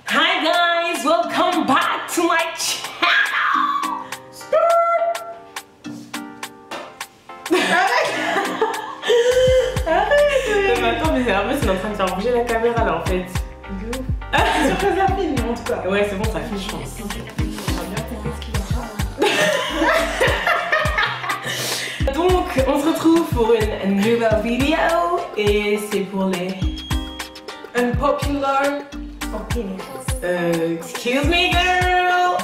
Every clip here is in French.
Hi guys, welcome back to my channel. Arrête. Mais attends, mais en fait c'est en train de faire bouger la caméra là en fait. C'est sûr que ça filme en tout cas. Ouais, c'est bon, ça filme je pense. Donc on se retrouve pour une nouvelle vidéo et c'est pour les Unpopular opinions. Excuse me girl.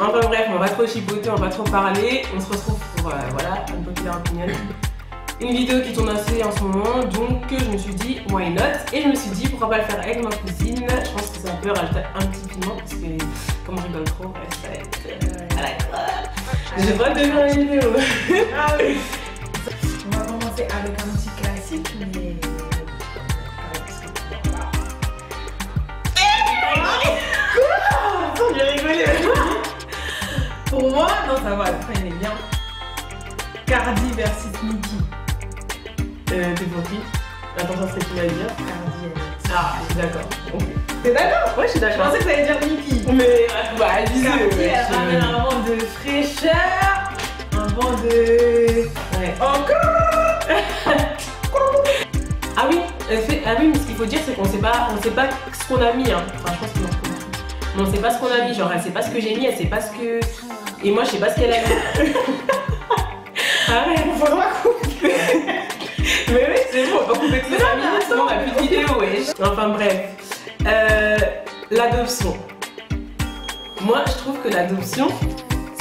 Enfin bref, on va pas trop chipoter, on va pas trop parler. On se retrouve pour voilà, Unpopular opinion. Une vidéo qui tourne assez en ce moment, donc je me suis dit why not. Et je me suis dit pourquoi pas le faire avec ma cousine. Je pense que ça peut rajouter un petit piment parce que comme on rigole trop, ça va être à la croix. J'ai pas de faire une vidéo. Ah oui. On va commencer avec un petit classique, mais... Quoi? J'ai rigolé. Pour moi, non ça va, le il est bien. Cardi versus Nicki. T'es pour qui? Attention à ce que tu vas dire. Cardi, Ah, je suis d'accord. Okay. t'es d'accord? Ouais, je suis Je d'accord. pensais que t'allais dire Nicki. Mais bah, disais, Cardi, elle ramène un vent de fraîcheur, un vent de... Ouais. Encore. Ah oui, ah oui, mais ce qu'il faut dire, c'est qu'on sait pas ce qu'on a mis. Hein. Enfin, je pense qu'on a compris. Mais on sait pas ce qu'on a mis. Genre, elle sait pas ce que j'ai mis, elle sait pas ce que. Et moi, je sais pas ce qu'elle a mis. Arrête, Il faudra couper. mais oui, c'est bon, on va pas couper que 5 minutes, sinon on a plus de vidéo, wesh. Enfin, bref. L'adoption. Moi, je trouve que l'adoption,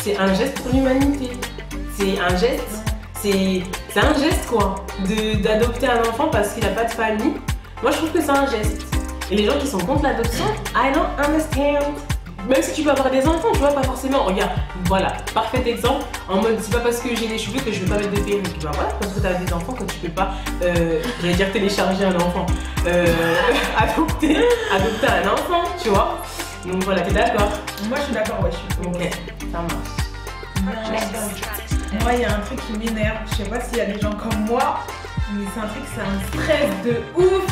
c'est un geste pour l'humanité. C'est un geste. C'est un geste quoi, d'adopter un enfant parce qu'il n'a pas de famille. Moi je trouve que c'est un geste. Et les gens qui sont contre l'adoption, I don't understand. Même si tu peux avoir des enfants, tu vois, pas forcément. Regarde, voilà, parfait exemple. En mode, c'est pas parce que j'ai des cheveux que je veux pas mettre de perruque. Bah voilà, parce que t'as des enfants que tu peux pas, j'allais dire télécharger un enfant, adopter un enfant, tu vois. Donc voilà, t'es d'accord? Moi je suis d'accord, ouais, je suis pour. Ok, ça marche. Moi, il y a un truc qui m'énerve. Je sais pas s'il y a des gens comme moi, mais c'est un truc, c'est un stress de ouf.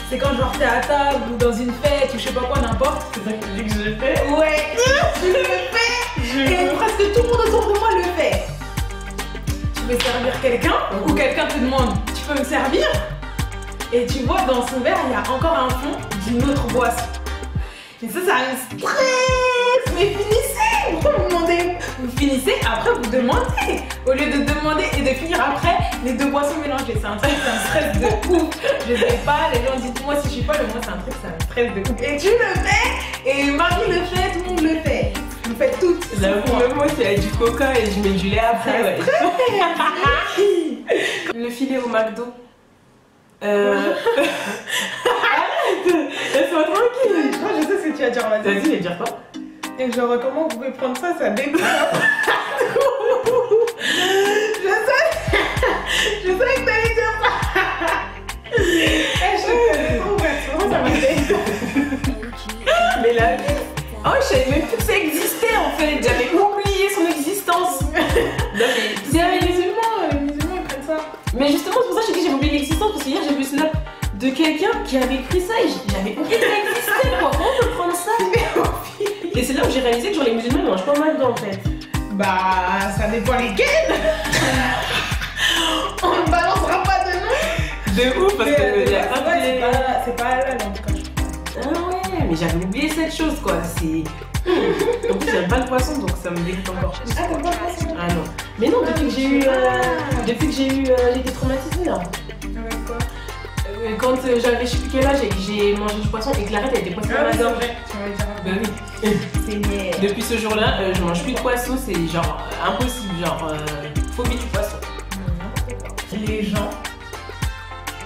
C'est quand genre t'es à table ou dans une fête ou je sais pas quoi, n'importe. C'est ça que tu dis que je le fais? Ouais, je le fais. Et presque tout le monde autour de moi le fait. Tu veux servir quelqu'un ou quelqu'un te demande, tu peux me servir? Et tu vois dans son verre, il y a encore un fond d'une autre boisson. Et ça me stresse. Mais finissez. Pourquoi vous demandez? Vous finissez, après vous demandez. Au lieu de demander et de finir après les deux boissons mélangées. C'est un truc, c'est un stress de ouf. Je sais pas, les gens disent moi si je suis pas, moi c'est un truc, c'est un stress de ouf. Et tu le fais, et Marie le fait, tout le monde le fait. Vous le faites toutes. J'avoue, même moi c'est avec du coca et je mets du lait après. Ouais. Le filet au McDo. Arrête. Laisse-moi tranquille. Je crois que je sais ce que tu vas dire, vas-y. Vas-y, je vais dire quoi? Et genre, comment vous pouvez prendre ça, ça dépend. Je savais que t'allais dire ça. Je connais trop, vraiment, ça m'a fait. Mais la vie. Oh, je savais même plus que ça existait en fait. J'avais oublié son existence. Non, mais C'est les musulmans, ils prennent ça. Mais justement, c'est pour ça que j'ai dit que j'avais oublié l'existence parce que hier j'ai vu le snap de quelqu'un qui avait pris ça et j'avais oublié que ça existait quoi. Comment on peut prendre ça? Et c'est là où j'ai réalisé que genre les musulmans ils mangent pas mal dedans en fait. Bah, ça dépend lesquels. On ne balancera pas de nom. De ouf parce que y a pas de... c'est pas halal en tout cas, je crois. Ah ouais, mais j'avais oublié cette chose quoi. C'est. En plus j'aime pas le poisson donc ça me dégoûte encore plus. Ah, t'aimes pas le poisson? Ah non. Mais non, depuis que j'ai été traumatisée là. Avec quoi? Quand j'avais je sais plus quel âge et que j'ai mangé du poisson et que l'arrête elle était poissons dans la gorge. Tu vas dire. Bah oui. C'est Depuis ce jour-là, je mange plus de poisson, c'est genre impossible, genre phobie du poisson. les gens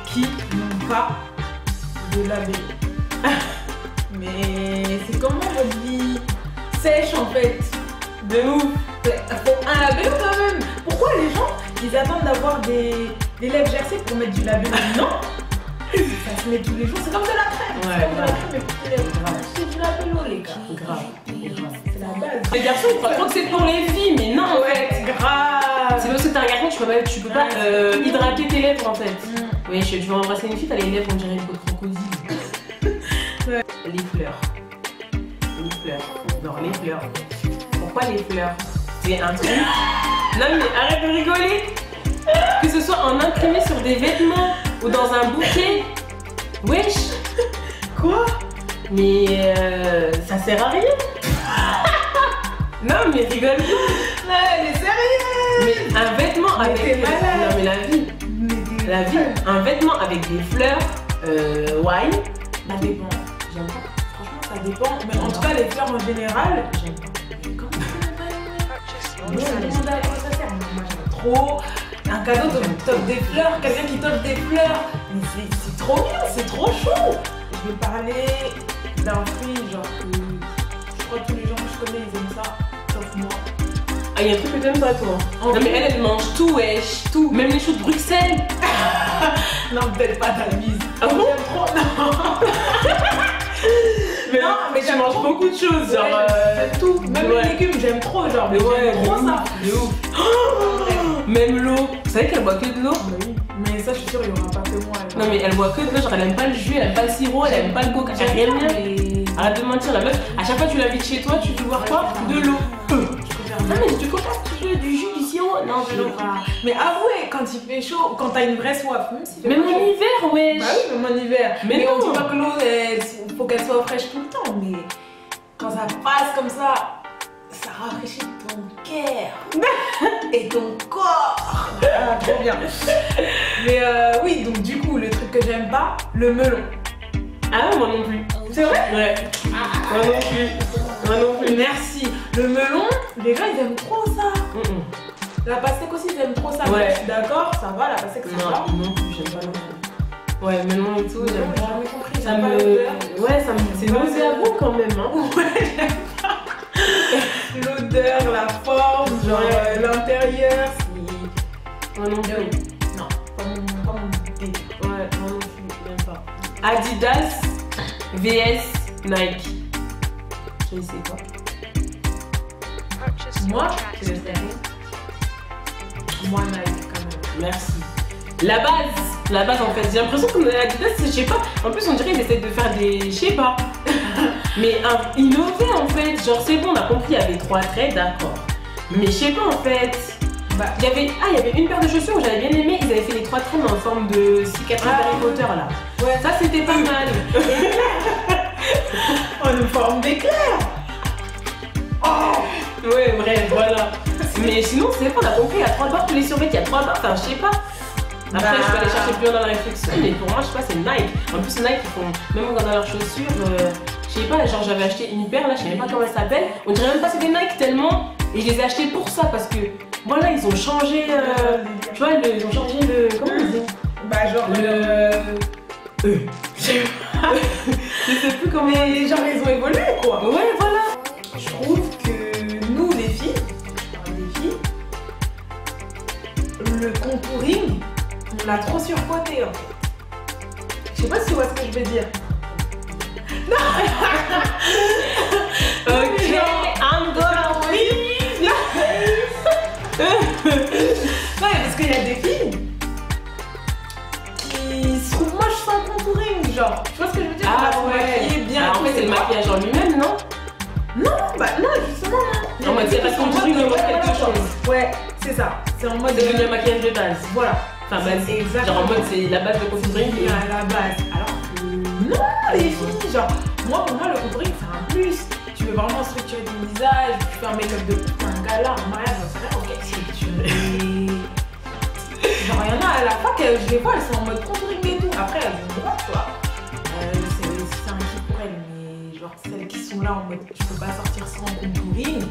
qui n'ont pas de labello. Mais c'est comment votre vie sèche en fait? De ouf. Faut un labello quand même. Pourquoi les gens ils attendent d'avoir des lèvres gercées pour mettre du labello? Non. Ça se met tous les jours, c'est comme de la crème. Ouais, C'est comme de la crème mais pour les lèvres. C'est du labello les gars. Grave. C'est la base. Les garçons ils croient trop que c'est pour les filles, mais non en Ouais, fait. grave. C'est parce que t'es un garçon, tu peux pas hydrater tes lèvres en fait. Oui, tu vas embrasser une fille, t'as les lèvres on dirait une peau de crocodile. les fleurs. Les fleurs. Non, les fleurs. Pourquoi les fleurs? C'est un truc. Non mais arrête de rigoler. Que ce soit en imprimé sur des vêtements ou dans un bouquet. Wesh. Quoi? Mais ça sert à rien. Non mais rigole pas. Non, elle est sérieuse. Mais un vêtement Mais avec. t'es malade. Non mais la vie. Un vêtement avec des fleurs. Wine. Ça dépend. J'aime pas. Franchement, ça dépend. Mais en tout cas, les fleurs en général, J'aime pas. mais ça demande à quoi ça sert. Moi, j'aime trop. Un cadeau t'offre des fleurs, quelqu'un qui t'offre des fleurs. Mais c'est trop bien, c'est trop chaud. Je vais parler d'un fruit, genre que je crois que tous les gens que je connais, ils aiment ça, sauf moi. Ah, il y a un truc que t'aimes pas toi. En Non mais vrai. elle mange tout, wesh. Tout. Même les choux de Bruxelles. Non, peut-être pas ta bise. Ah bon? J'aime trop. Non. Mais Non, mais tu j'aime manges trop. beaucoup de choses, genre. J'aime tout. Même ouais. les légumes, j'aime trop, genre. Mais ouais, j'aime trop ça. de ouf. Même l'eau. Vous savez qu'elle boit que de l'eau? Bah oui. Mais ça, je suis sûre, il y aura pas que moi. alors. Non mais elle boit que de l'eau, genre elle aime pas le jus, elle aime pas le sirop, elle aime pas le coca, elle J'aime aime bien, rien. mais Arrête de mentir, la meuf, à chaque fois que tu l'invites chez toi, tu veux boire quoi? De l'eau. je préfère Non mais du coca, tu veux du jus, du sirop? Non, de l'eau. Mais avouez, quand il fait chaud, quand t'as une vraie soif, même si Même en hiver, wesh. Bah oui, même en hiver. Mais on non. dit pas que l'eau, il faut qu'elle soit fraîche tout le temps, mais quand ça passe comme ça rafraîchit ton cœur et ton corps. Ah, trop bien. Mais oui, donc du coup, le truc que j'aime pas, le melon. Ah non, moi non plus. C'est vrai? Ouais. Moi non plus. Moi non plus. Merci. Le melon, les gens ils aiment trop ça. La pastèque aussi, ils aiment trop ça. Ouais. Je suis d'accord, ça va, la pastèque ça va. Non, non plus, j'aime pas non plus. Ouais, melon et tout, j'aime J'ai pas. jamais compris, Ça j'aime pas me. l'odeur. Ouais, ça me. C'est nauséabond quand même, hein. Ouais, j'aime pas. L'odeur, la forme, genre Ouais. l'intérieur, c'est. Moi non plus. Non, pas mon délire. Ouais, moi non plus, j'aime pas. Adidas vs Nike. Je sais pas. Moi, je le sais. Moi, Nike quand même. Merci. La base en fait, j'ai l'impression qu'on a Adidas, je sais pas. En plus, on dirait qu'ils essaient de faire des. Je sais pas. Mais innover en fait. Genre, c'est bon, on a compris, il y avait 3 traits, d'accord. Mais je sais pas en fait. Bah, Il y avait une paire de chaussures que j'avais bien aimé. Ils avaient fait les 3 traits mais en forme de cicatrice d'Harry Potter là. ouais, Ça, c'était pas mal. on nous forme d'éclair. Oh, Ouais, bref, voilà. Mais sinon, c'est bon, on a compris, il y a 3 barres, tous les survêtements, il y a 3 barres, enfin, je sais pas. Après, Bah. je peux aller chercher plus loin dans la réflexion, mais pour moi, je sais pas, c'est Nike. En plus, Nike, ils font, même dans leurs chaussures, je sais pas, genre j'avais acheté une paire là, je sais même pas comment elle s'appelle. On dirait même pas que c'était Nike tellement. Et je les ai achetés pour ça, parce que, voilà, ils ont changé, tu vois, ils ont changé le. Comment on dit? bah, genre. Je sais plus comment. Mais genre, ils ont évolué quoi. Ouais, voilà. Je trouve que nous, les filles, je parle des filles, le contouring, on l'a trop surcoté en fait. Je sais pas si tu vois ce que je veux dire. Ok, genre- I'm gonna leave. Ouais, parce qu'il y a des filles qui se trouvent moches sans contouring, genre. Tu vois ce que je veux dire? Ah On va se maquiller ouais. bien. Alors, en fait, c'est le maquillage en lui-même, non? Non, bah non, justement non. Non, mais c'est parce qu'on mode contouring de montre quelque voilà, chose. Ouais, c'est ça. C'est en mode C'est devenu un maquillage de base. Voilà. Enfin, base. C'est exact. Genre en mode, c'est la base de contouring. Et à la base. Alors que non, les filles, genre, moi pour moi le contouring c'est un plus. Tu veux vraiment structurer ton visage, tu fais un make-up de un gala, un mariage, j'en sais rien, ok, si tu veux. Genre, il y en a à la fac, je les vois, elles sont en mode contouring et tout. Après, elles ont le droit, tu vois. C'est un kiff pour elles, mais genre, celles qui sont là en mode tu peux pas sortir sans contouring.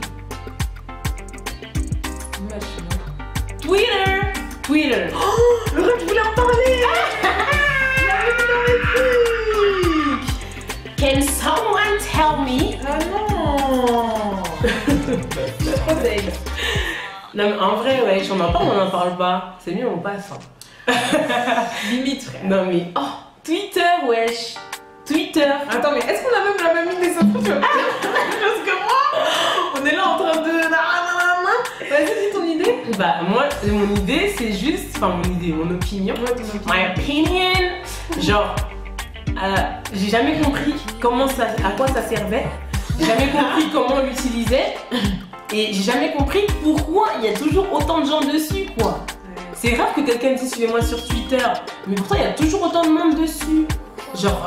Moi, je suis là. Twitter. Oh, Laurent, tu voulais en parler! Je l'avais mis dans les trucs! Can someone tell me? Ah non! Trop deg. Non, mais en vrai, ouais, on en parle, on en parle pas. C'est mieux, on passe. Hein. Limite, frère. Non, mais oh, Twitter, wesh. Twitter. Attends, mais est-ce qu'on a même la même idée sur Twitter? Parce que moi, on est là en train de. Vas-y, dis ton idée. Bah, moi, mon idée, c'est juste. Enfin, mon idée, mon opinion. Ouais, ton opinion. My opinion. Genre, j'ai jamais compris à quoi ça servait. J'ai jamais compris comment on l'utilisait. Et j'ai jamais compris pourquoi il y a toujours autant de gens dessus, quoi. C'est rare que quelqu'un dise suivez-moi sur Twitter, mais pourtant il y a toujours autant de monde dessus. Genre,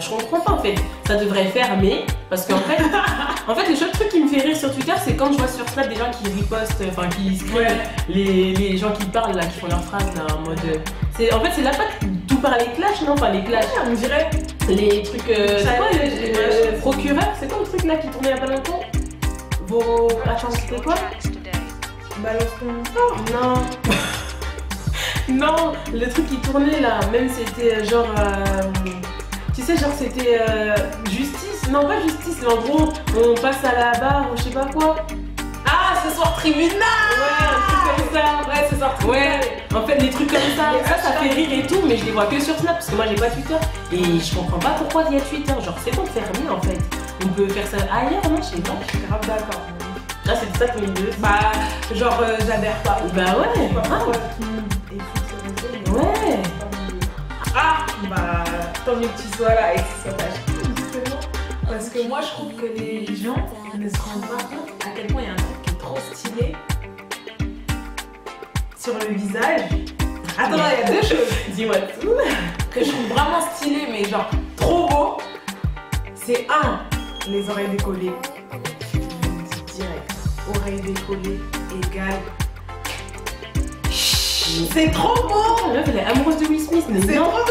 je comprends pas en fait. Ça devrait fermer parce qu'en fait, le seul truc qui me fait rire sur Twitter, c'est quand je vois sur Snap des gens qui ripostent, enfin qui screenent les gens qui parlent là, qui font leurs phrases là en mode. En fait, c'est là pas que tout par les clashs, non? Enfin, les clashs, on dirait. Les trucs. C'est quoi les procureurs? C'est quoi le truc là qui tournait il y a pas longtemps? Attends, c'était quoi? Balance ton sort. Non. Non, le truc qui tournait là, même c'était genre. Tu sais, genre c'était justice. Non, pas justice, mais en gros, on passe à la barre ou je sais pas quoi. Ah, ce soir tribunal. Ouais, un truc comme ça. Ouais, ce soir tribunal. Ouais, en fait, des trucs comme ça fait rire et tout, mais je les vois que sur Snap parce que moi j'ai pas Twitter. Et je comprends pas pourquoi il y a Twitter. Genre, c'est bon de fermer en fait. On peut faire ça ailleurs, non? Je sais pas. Je suis grave d'accord. Ah, c'est ça ton idée? Bah, genre, j'adhère pas. Bah ouais. Ouais. Ah, bah, tant mieux que tu sois là et que tu sois justement. Parce que moi, je trouve que les gens ne se rendent pas compte à quel point il y a un truc qui est trop stylé sur le visage. Attends, il y a deux choses. Dis-moi tout. Que je trouve vraiment stylé, mais genre trop beau. C'est les oreilles décollées. Je vous le dis direct. Oreilles décollées égale. C'est trop beau! La meuf, elle est amoureuse de Will Smith, mais c'est non! Trop...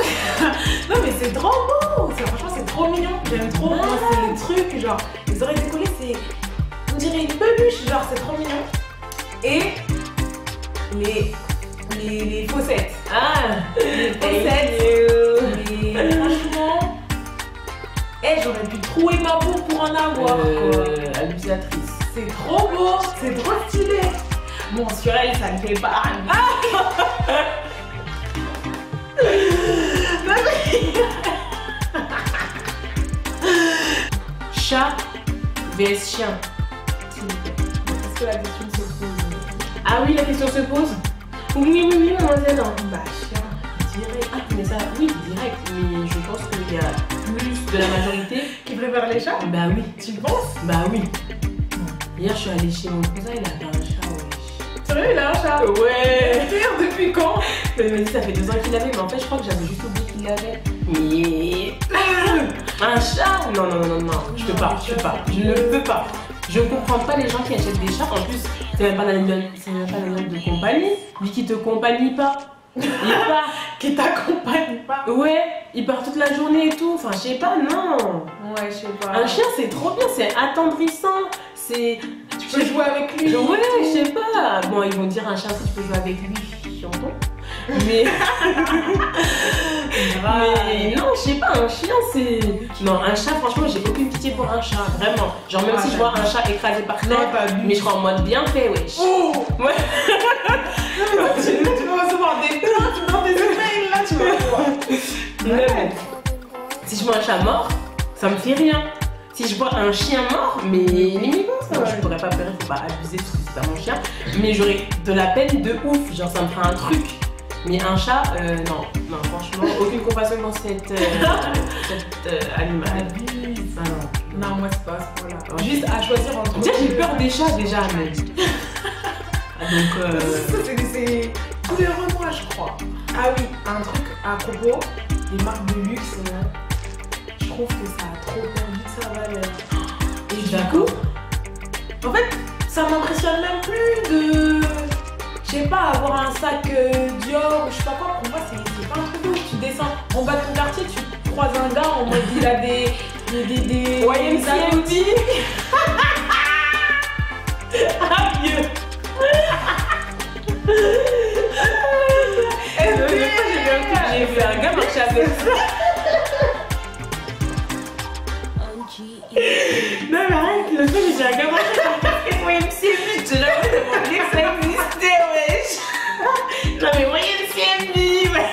non, mais c'est trop beau! Franchement, c'est trop mignon. J'aime trop. Moi, c'est le truc, genre, les oreilles décollées, c'est. On dirait une peluche, genre, c'est trop mignon. Et les faussettes. Ah! Les faussettes. Mais franchement, j'aurais pu trouver ma peau pour en avoir, quoi. Abusatrice. C'est trop beau, c'est trop stylé. Bon, sur elle, ça ne fait pas. Chat vs chien. Est-ce que la question se pose? Ah oui, la question se pose? Oui, mademoiselle. Bah, chien, direct. Ah, mais ça, oui, direct. Mais je pense qu'il y a plus de la majorité qui préfère les chats? Bah oui. Tu penses? Bah oui. Hier, je suis allée chez mon cousin, il avait un chat, wesh. Sérieux, il a un chat? Ouais. Pire, depuis quand? Il m'a dit ça fait 2 ans qu'il l'avait, mais en fait, je crois que j'avais juste oublié qu'il l'avait. Mais. Un chat? Non, je peux pas, je ne peux pas. Je comprends pas les gens qui achètent des chats. En plus, c'est même pas l'animal de compagnie. Lui qui te compagne pas. Il part. Qui t'accompagne pas. Ouais, il part toute la journée et tout. Enfin, je sais pas, non. Ouais, je sais pas. Un chien, c'est trop bien, c'est attendrissant. C'est. Tu peux jouer avec lui. Ouais, je sais pas. Bon, ils vont dire un chien, si tu peux jouer avec lui, j'entends. Mais. Mais non, je sais pas, un chien c'est. Non, un chat, franchement, j'ai aucune pitié pour un chat, vraiment. Genre, même si je vois un chat écrasé par terre, mais je serai en mode bien fait, wesh. Oh ouais. Non, mais tu vas recevoir des plaintes dans des emails là, tu vas voir. Ouais. Si je vois un chat mort, ça me fait rien. Si je vois un chien mort, mais limite, je pourrais pas pleurer, faut pas abuser parce que c'est pas mon chien. Mais j'aurais de la peine de ouf, genre ça me ferait un truc. Mais un chat, non, franchement, aucune compassion dans cet animal. Non, moi c'est pas à ce point-là. Okay. Juste à choisir entre. Déjà, j'ai peur des chats déjà, mais. Donc. C'est tous les remoi, je crois. Ah oui, un truc à propos des marques de luxe, je trouve que ça a trop perdu de sa valeur. Et du coup, en fait, ça m'impressionne même plus de. Je sais pas, avoir un sac Dior ou je sais pas quoi, pour moi c'est pas un truc ouf. Tu descends en bas de ton quartier, tu croises un gars en mode il a des YMCMB. Ah mieux. J'ai vu un gars marcher avec ça. Non mais arrête, le fait j'ai vu un gars marcher avec un YMCMB, je l'avais demandé que ça existait, wesh. Non mais YMCMB, ouais.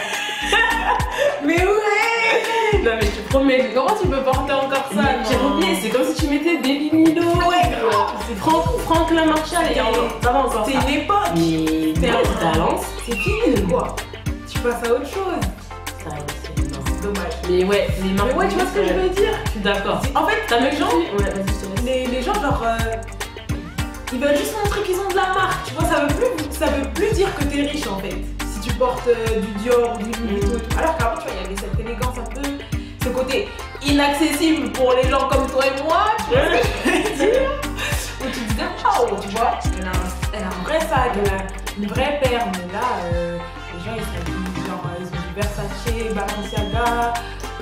Mais ouais. Non mais je te promets, comment tu peux porter encore ça? J'ai oublié, c'est comme si tu mettais Baby Milo. Ouais, c'est Franklin Marshall et ça va encore. C'est une époque. Mais c'est un talent. C'est fini quoi. Tu passes à autre chose. Ça, c'est dommage. Mais ouais, les marques. Mais ouais, tu vois ce que je veux dire? Je suis d'accord. En fait, T'as les même gens, ouais, vas-y, je te laisse. les gens, genre, ils veulent juste montrer qu'ils ont de la marque. Tu vois, ça veut plus dire que t'es riche en fait. Si tu portes du Dior ou du Louis Vuitton. Alors qu'avant, tu vois, il y avait cette élégance un peu, ce côté inaccessible pour les gens comme toi et moi. Tu vois ce que je veux dire? Où tu te disais, waouh, tu vois, elle a un vrai sac, elle a une vraie paire. Mais là, les gens, ils s'habillent, genre, ils ont du Versace, Balenciaga,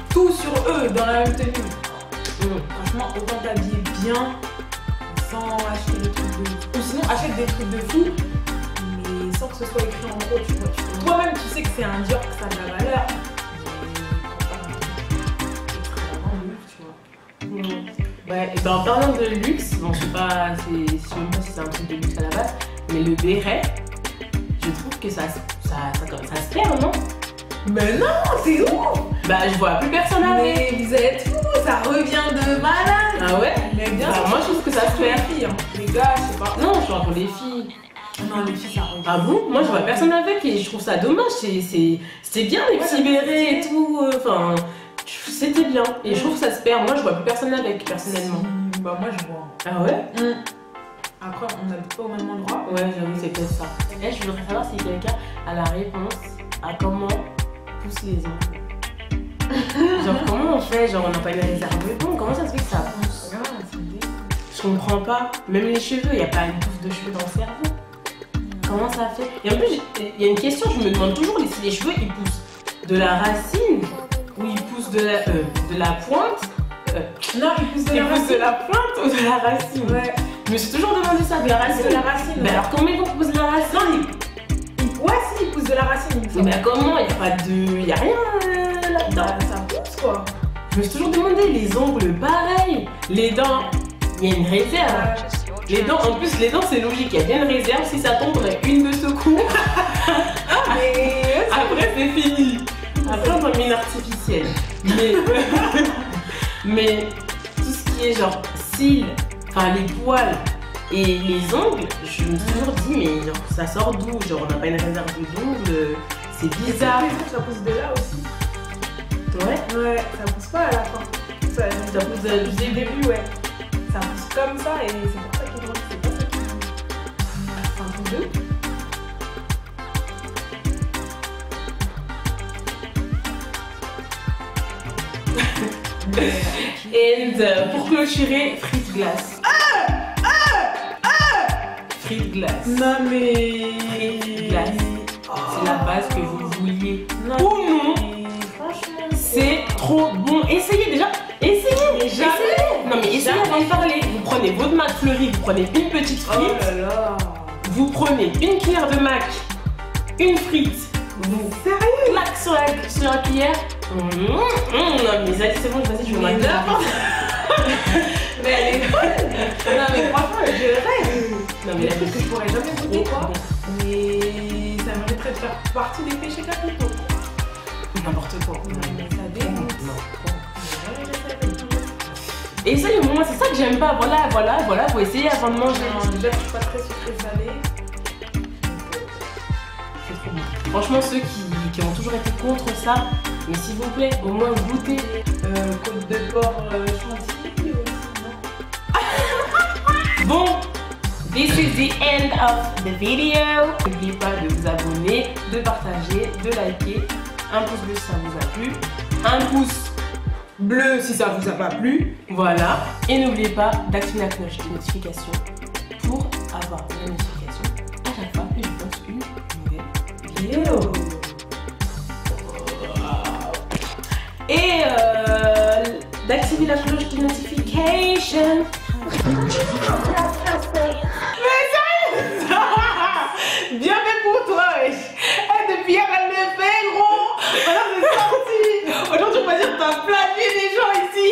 tout sur eux dans la même tenue. Franchement, autant t'habiller bien sans acheter des trucs de fou. Ou sinon, achète des trucs de fou, mais sans que ce soit écrit en gros, tu vois. Toi-même, tu sais que c'est un Dior, que ça a de la valeur. Mais prends pas un truc extrêmement luxe, tu vois. Ouais, et ben en parlant de luxe, bon, je sais pas si c'est un truc de luxe à la base, mais le béret, je trouve que ça se perd, non? Mais non, c'est ouf! Bah, je vois plus personne avec. Mais vous êtes fous, ça revient de malade! Ah ouais? Mais bien Bah, sûr, moi, je trouve que ça se perd. les filles, hein. Les gars, je sais pas. Non, je parle pour les filles. Non, les filles, ça revient. Ah bon? Moi, je vois personne avec et je trouve ça dommage. C'était bien les petits bérets et tout. Enfin, c'était bien. Et je trouve que ça se perd. Moi, je vois plus personne avec, personnellement. Bah, moi, je vois. Ah ouais? Après, on n'habite pas au même endroit. Ouais, j'avoue, c'est peut-être ça. Et je voudrais savoir si quelqu'un a la réponse à comment poussent les ongles. Genre, comment on fait? Genre, on n'a pas une réserve de bon. Comment ça se fait que ça pousse? Je comprends pas. Même les cheveux, il n'y a pas une touffe de cheveux dans le cerveau. Comment ça fait? Et en plus, il y a une question, je me demande toujours si les cheveux ils poussent de la racine ou ils poussent de la pointe. Non, ils poussent de la racine. De la pointe ou de la racine? Ouais. Je me suis toujours demandé ça, de la racine. De la racine. Mais alors, comment ils vont pousser de la racine? Non, ouais, si, ils poussent de la racine. Mais comment? Il n'y a pas de. Il n'y a rien là-dedans. Bah, ça pousse quoi. Je me suis toujours demandé, les ongles pareil, les dents, il y a une réserve. Les dents, en plus, les dents c'est logique, il y a bien une réserve. Si ça tombe, on a une de secours. Mais après, c'est fini. Après, on a mis une artificielle. Mais tout ce qui est genre cils, enfin les poils et les ongles, je me suis toujours dit, mais genre, ça sort d'où? Genre, on n'a pas une réserve d'ongles, c'est bizarre. ça pousse de là aussi. Ouais. Ouais, ça pousse pas à la fin. Ça pousse du début, ouais. Ça pousse comme ça et c'est pour ça qu'il grandit. C'est pas ça qui grandit. C'est un truc de ouf. Et pour clôturer, frites glace. Frites glace. Non mais. Frites glace. C'est la base que vous vouliez. Non. Ou non. Franchement. C'est trop bon. Essayez déjà. Essayez. Mais jamais. Essayez. Non mais essayez avant de parler. Vous prenez votre McFlurry, vous prenez une petite frite. Oh là là. Vous prenez une cuillère de mac, une frite. Vous Sérieux? claquez sur la cuillère. Non mais c'est bon, vas-y, je vous Mais mets n'importe. Mais elle est bonne. Non mais franchement, je rêve. Non Mais mais le truc que je pourrais jamais goûter quoi. bon. Mais ça mériterait de faire partie des péchés capitaux. N'importe quoi. Mais ça dégoûte. Et ça, le moment, c'est ça que j'aime pas. Voilà, faut essayer avant de manger. Non, déjà, je suis pas très sucrée salée. C'est trop bon. Franchement, ceux qui ont toujours été contre ça, mais s'il vous plaît, au moins goûtez. Côte de porc chantilly aussi, non? Bon, this is the end of the video. N'oubliez pas de vous abonner, de partager, de liker. Un pouce bleu si ça vous a plu. Un pouce bleu si ça vous a pas plu. Voilà. Et n'oubliez pas d'activer la cloche de notification pour avoir la notification à chaque fois que je poste une nouvelle vidéo. Et d'activer la cloche de notification. Mais sérieux? Bien fait pour toi, wesh. Depuis hier, elle le fait, gros. Maintenant, c'est sorti. Aujourd'hui, on va dire que t'as plagié les gens ici.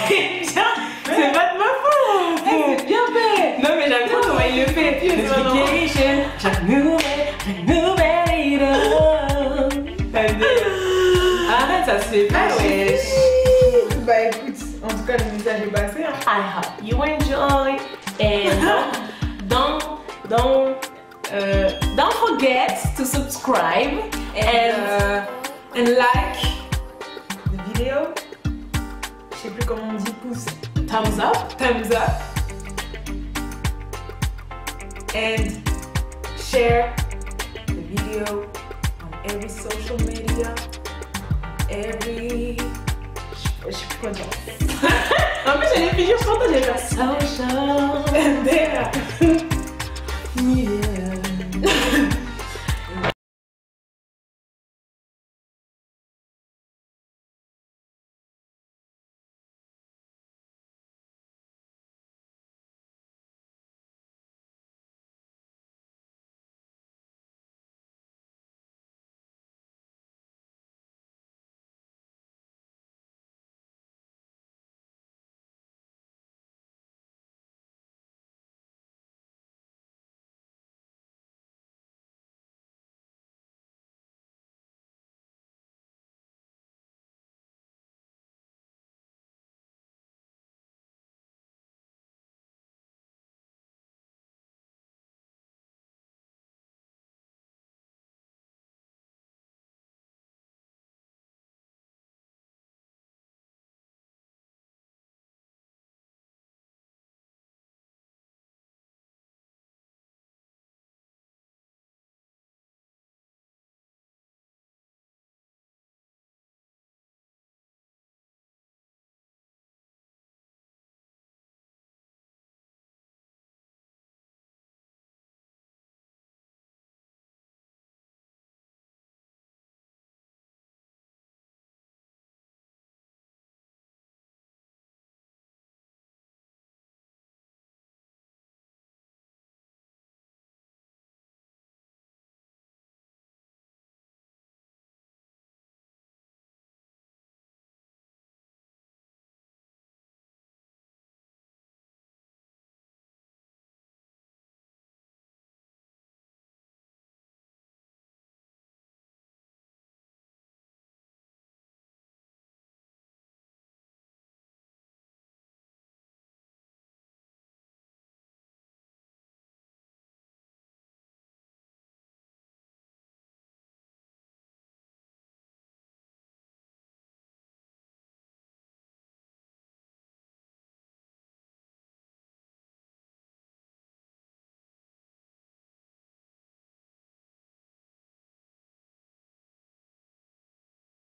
C'est bien. C'est pas de ma faute. C'est bien fait. Non mais j'aime trop comment il le fait. Notification. Chaque nouvelle vidéo. Arrête, ça se fait pas, wesh. Bah écoute, en tout cas, le message est passé. Hein. I hope you enjoy and don't forget to subscribe and and like the video. Je sais plus comment on dit pouce. Thumbs up. Thumbs up. And share the video on every social media. Every... Je sais plus quoi dire. En plus, j'allais finir sur toi, j'allais faire social. And there.